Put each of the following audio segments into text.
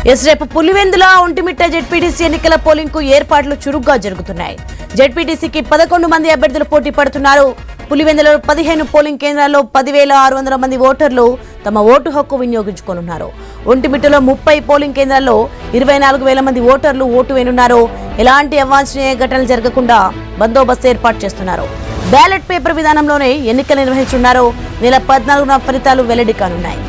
రేపు పులివెందుల ఒంటిమిట్ట జెడ్పీటీసీ ఎన్నికల పోలింగ్ కు ఏర్పాట్లు చురుగ్గా జరుగుతున్నాయి. జెడ్పీటీసీకి 11 మంది అభ్యర్థులు పోటీ పడుతున్నారు. పులివెందులలో 15 పోలింగ్ కేంద్రాల్లో 10,600 మంది ఓటర్లు తమ ఓటు హక్కు వినియోగించుకోనున్నారు. ఒంటిమిట్టలో 30 పోలింగ్ కేంద్రాల్లో 24,000 మంది ఓటర్లు ఓటు వేయనున్నారు. ఎలాంటి అవాంఛనీయ ఘటనలు జరగకుండా బందోబస్తు ఏర్పాటు చేస్తున్నారు. బ్యాలెట్ పేపర్ విధానంలోనే ఎన్నికలు నిర్వహించనున్నారు. నెల 14న ఫలితాలు వెల్లడి కానున్నాయి.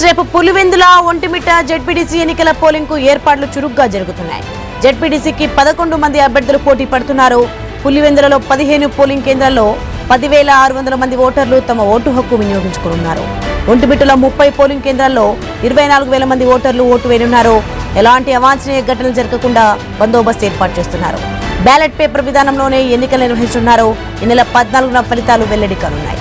రేపు పులివెందుల ఒంటిమిట్ట జెడ్పీటీసీ ఎన్నికల పోలింగ్ కు ఏర్పాట్లు చురుగ్గా జరుగుతున్నాయి. జెడ్పీటీసీకి 11 మంది అభ్యర్థులు పోటీ పడుతున్నారు. పులివెందులలో 15 పోలింగ్ కేంద్రాల్లో 10,600 మంది ఓటర్లు తమ ఓటు హక్కు వినియోగించుకోనున్నారు. ఒంటిమిట్టలో 30 పోలింగ్ కేంద్రాల్లో 24,000 మంది ఓటర్లు ఓటు వేయనున్నారు. ఎలాంటి అవాంఛనీయ ఘటనలు జరగకుండా బందోబస్తు ఏర్పాటు చేస్తున్నారు. బ్యాలెట్ పేపర్ విధానంలోనే ఎన్నికలు నిర్వహించనున్నారు. ఈ నెల 14న ఫలితాలు వెల్లడి కానున్నాయి.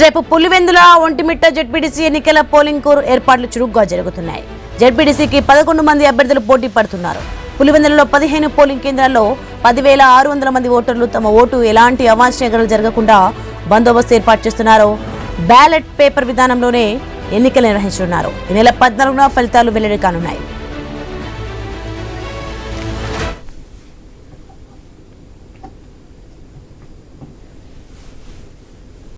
రేపు పులివెందుల ఒంటిమిట్ట జెడ్పీటీసీ ఎన్నికల పోలింగ్ కు ఏర్పాట్లు చురుగ్గా జరుగుతున్నాయి. జెడ్పీటీసీకి 11 మంది అభ్యర్థులు పోటీ పడుతున్నారు. పులివెందులలో 15 పోలింగ్ కేంద్రాల్లో 10,600 మంది ఓటర్లు తమ ఓటు ఎలాంటి అవాంఛనీయ ఘటనలు జరగకుండా బందోబస్తు ఏర్పాటు చేస్తున్నారు. బ్యాలెట్ పేపర్ విధానంలోనే ఎన్నికలు నిర్వహించనున్నారు. ఈ నెల 14న ఫలితాలు వెల్లడి కానున్నాయి.